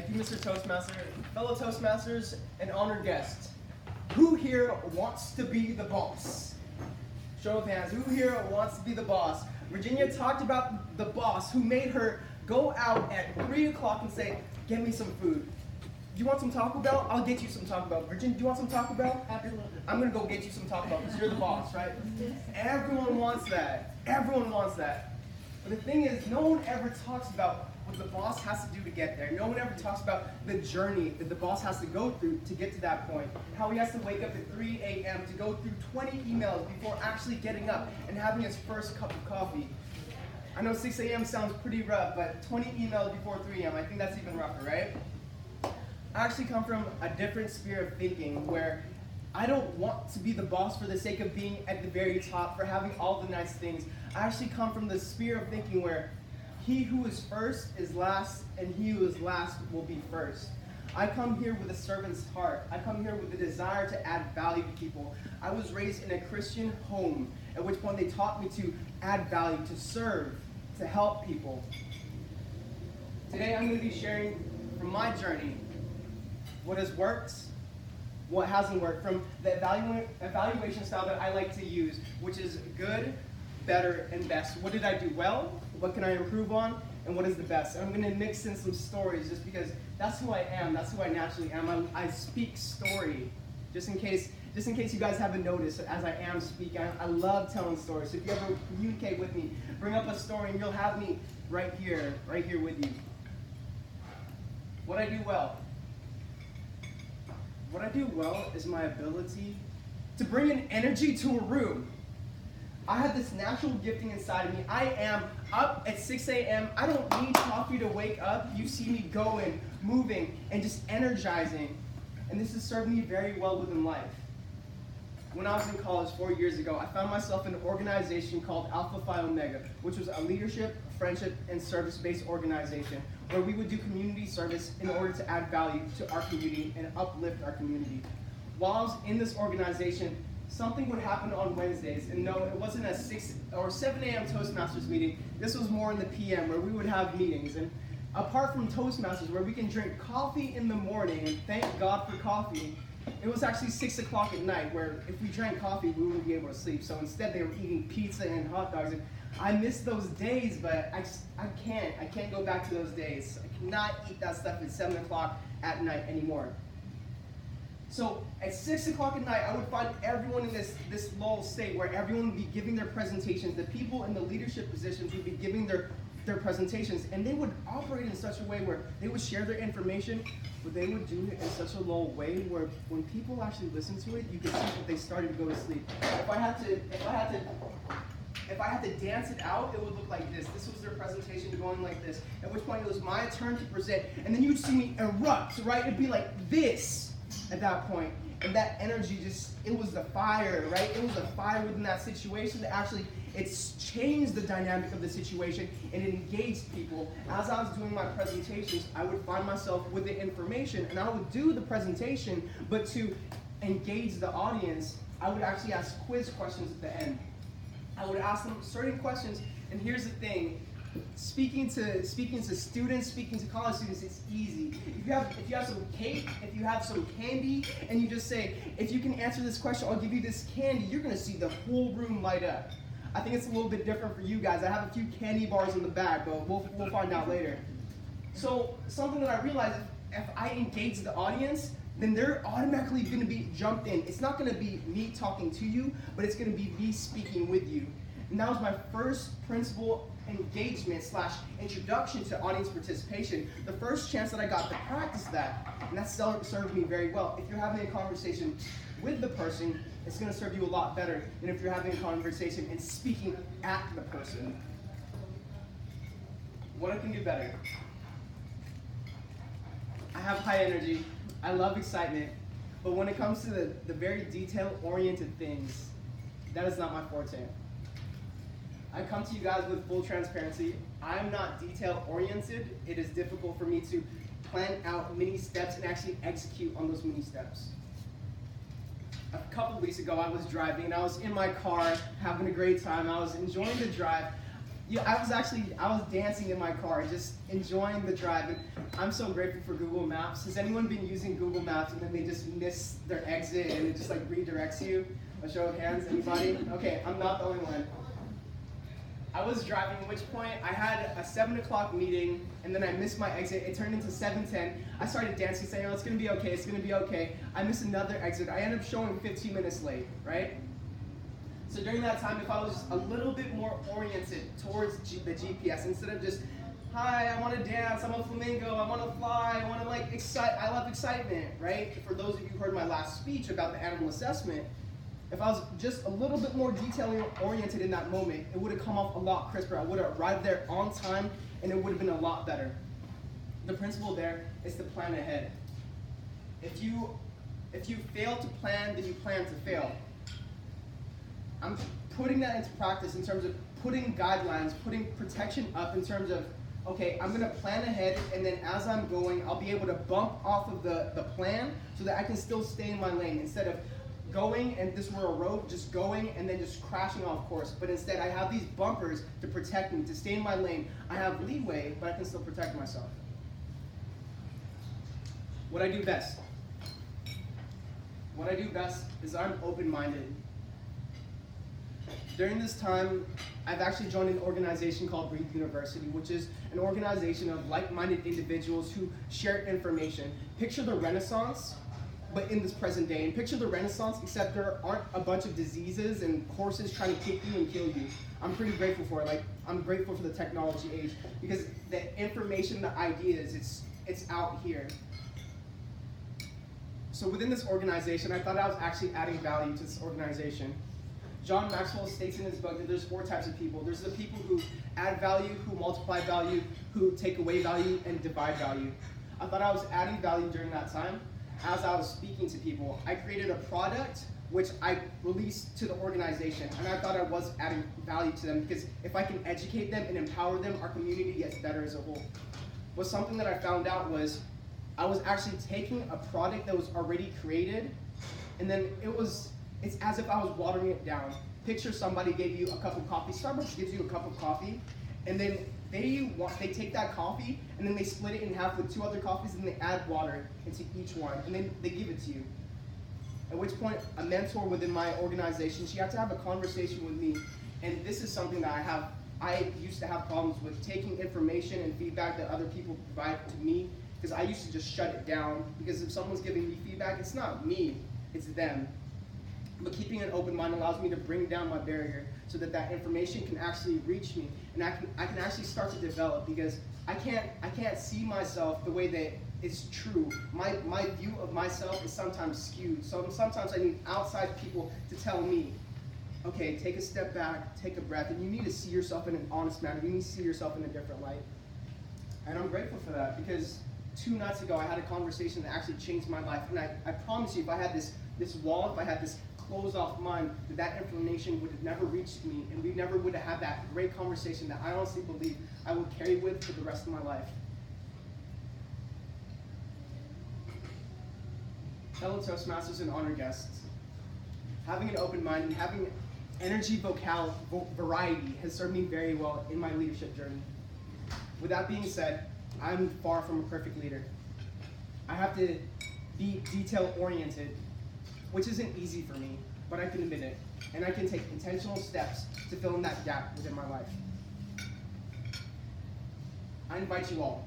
Thank you, Mr. Toastmaster. Fellow Toastmasters and honored guests, who here wants to be the boss? Show of hands, who here wants to be the boss? Virginia talked about the boss who made her go out at 3 o'clock and say, get me some food. Do you want some Taco Bell? I'll get you some Taco Bell. Virginia, do you want some Taco Bell? Absolutely. I'm gonna go get you some Taco Bell because you're the boss, right? Everyone wants that. Everyone wants that. But the thing is, no one ever talks about what the boss has to do to get there. No one ever talks about the journey that the boss has to go through to get to that point. How he has to wake up at 3 a.m. to go through 20 emails before actually getting up and having his first cup of coffee. I know 6 a.m. sounds pretty rough, but 20 emails before 3 a.m., I think that's even rougher, right? I actually come from a different sphere of thinking where I don't want to be the boss for the sake of being at the very top, for having all the nice things. I actually come from the sphere of thinking where he who is first is last, and he who is last will be first. I come here with a servant's heart. I come here with the desire to add value to people. I was raised in a Christian home, at which point they taught me to add value, to serve, to help people. Today I'm going to be sharing from my journey what has worked, what hasn't worked, from the evaluation style that I like to use, which is good, better, and best. What did I do well? What can I improve on? And what is the best? And I'm going to mix in some stories just because that's who I am. That's who I naturally am. I speak story. Just in case you guys haven't noticed, as I am speaking, I love telling stories. So if you ever communicate with me, bring up a story and you'll have me right here with you. What I do well. What I do well is my ability to bring an energy to a room. I have this natural gifting inside of me. I am up at 6 a.m. I don't need coffee to wake up. You see me going, moving, and just energizing. And this has served me very well within life. When I was in college 4 years ago, I found myself in an organization called Alpha Phi Omega, which was a leadership, friendship, and service-based organization where we would do community service in order to add value to our community and uplift our community. While I was in this organization, something would happen on Wednesdays, and no, it wasn't a 6 or 7 a.m. Toastmasters meeting. This was more in the PM where we would have meetings. And apart from Toastmasters, where we can drink coffee in the morning, and thank God for coffee, it was actually 6 o'clock at night where if we drank coffee, we wouldn't be able to sleep. So instead, they were eating pizza and hot dogs. And I miss those days, but I can't go back to those days. I cannot eat that stuff at 7 o'clock at night anymore. So at 6 o'clock at night, I would find everyone in this lull state where everyone would be giving their presentations. The people in the leadership positions would be giving their presentations, and they would operate in such a way where they would share their information, but they would do it in such a low way where when people actually listened to it, you could see that they started to go to sleep. If I had to dance it out, it would look like this. This was their presentation going like this. At which point it was my turn to present, and then you would see me erupt, right? It'd be like this at that point. And that energy it was the fire, right? It was the fire within that situation that actually, it's changed the dynamic of the situation and it engaged people. As I was doing my presentations, I would find myself with the information and I would do the presentation, but to engage the audience, I would actually ask quiz questions at the end. I would ask them certain questions, and here's the thing. Speaking to students, speaking to college students, it's easy. If you have some cake, if you have some candy, and you just say, if you can answer this question, I'll give you this candy, you're gonna see the whole room light up. I think it's a little bit different for you guys. I have a few candy bars in the bag, but we'll find out later. So something that I realized, if I engage the audience, then they're automatically gonna be jumped in. It's not gonna be me talking to you, but it's gonna be me speaking with you. And that was my first principle engagement / introduction to audience participation. The first chance that I got to practice that, and that served me very well. If you're having a conversation with the person, it's going to serve you a lot better than if you're having a conversation and speaking at the person. What I can do better. I have high energy. I love excitement. But when it comes to the very detail-oriented things, that is not my forte. I come to you guys with full transparency. I'm not detail-oriented. It is difficult for me to plan out many steps and actually execute on those many steps. A couple weeks ago, I was driving and I was in my car having a great time. I was enjoying the drive. Yeah, I was dancing in my car, just enjoying the drive. And I'm so grateful for Google Maps. Has anyone been using Google Maps and then they just miss their exit and it just like redirects you? A show of hands, anybody? Okay, I'm not the only one. I was driving, at which point I had a 7 o'clock meeting, and then I missed my exit. It turned into 7:10. I started dancing, saying, oh, it's gonna be okay, it's gonna be okay. I missed another exit. I ended up showing 15 minutes late, right? So during that time, if I was a little bit more oriented towards the GPS, instead of just, hi, I wanna dance, I'm a flamingo, I wanna fly, I wanna I love excitement, right? For those of you who heard my last speech about the animal assessment, if I was just a little bit more detail oriented in that moment, it would have come off a lot crisper. I would have arrived there on time, and it would have been a lot better. The principle there is to plan ahead. If you fail to plan, then you plan to fail. I'm putting that into practice in terms of putting guidelines, putting protection up in terms of, okay, I'm gonna plan ahead, and then as I'm going, I'll be able to bump off of the plan so that I can still stay in my lane instead of going, and this were a road, just going and then just crashing off course. But instead, I have these bumpers to protect me, to stay in my lane. I have leeway, but I can still protect myself. What I do best. What I do best is I'm open-minded. During this time, I've actually joined an organization called Breathe University, which is an organization of like-minded individuals who share information. Picture the Renaissance, but in this present day. And picture the Renaissance, except there aren't a bunch of diseases and courses trying to kick you and kill you. I'm pretty grateful for it. I'm grateful for the technology age, because the information, the ideas, it's out here. So within this organization, I thought I was actually adding value to this organization. John Maxwell states in his book that there's 4 types of people. There's the people who add value, who multiply value, who take away value, and divide value. I thought I was adding value during that time. As I was speaking to people, I created a product which I released to the organization, and I thought I was adding value to them, because if I can educate them and empower them, our community gets better as a whole. But something that I found out was I was actually taking a product that was already created, and then it's as if I was watering it down. Picture somebody gave you a cup of coffee. Starbucks gives you a cup of coffee, and then they take that coffee and then they split it in half with 2 other coffees, and they add water into each one, and then they give it to you. At which point, a mentor within my organization, she had to have a conversation with me, and this is something that I used to have problems with, taking information and feedback that other people provide to me, because I used to just shut it down, because if someone's giving me feedback, it's not me, it's them. But keeping an open mind allows me to bring down my barrier so that that information can actually reach me, and I can actually start to develop, because I can't see myself the way that is true. My view of myself is sometimes skewed. So sometimes I need outside people to tell me, okay, take a step back, take a breath, and you need to see yourself in an honest manner. You need to see yourself in a different light. And I'm grateful for that, because 2 nights ago I had a conversation that actually changed my life. And I promise you, if I had this wall, if I had this closed off mind, that information would have never reached me, and we never would have had that great conversation that I honestly believe I will carry with for the rest of my life. Fellow Toastmasters and honored guests, having an open mind and having energy variety has served me very well in my leadership journey. With that being said, I'm far from a perfect leader. I have to be detail-oriented, which isn't easy for me, but I can admit it, and I can take intentional steps to fill in that gap within my life. I invite you all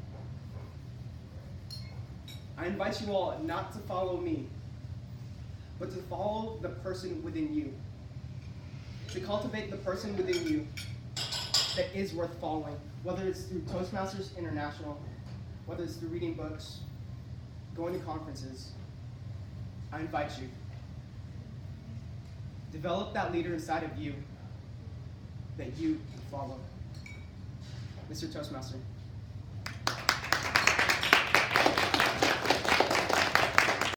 not to follow me, but to follow the person within you. To cultivate the person within you that is worth following, whether it's through Toastmasters International, whether it's through reading books, going to conferences. I invite you. Develop that leader inside of you that you follow. Mr. Toastmaster.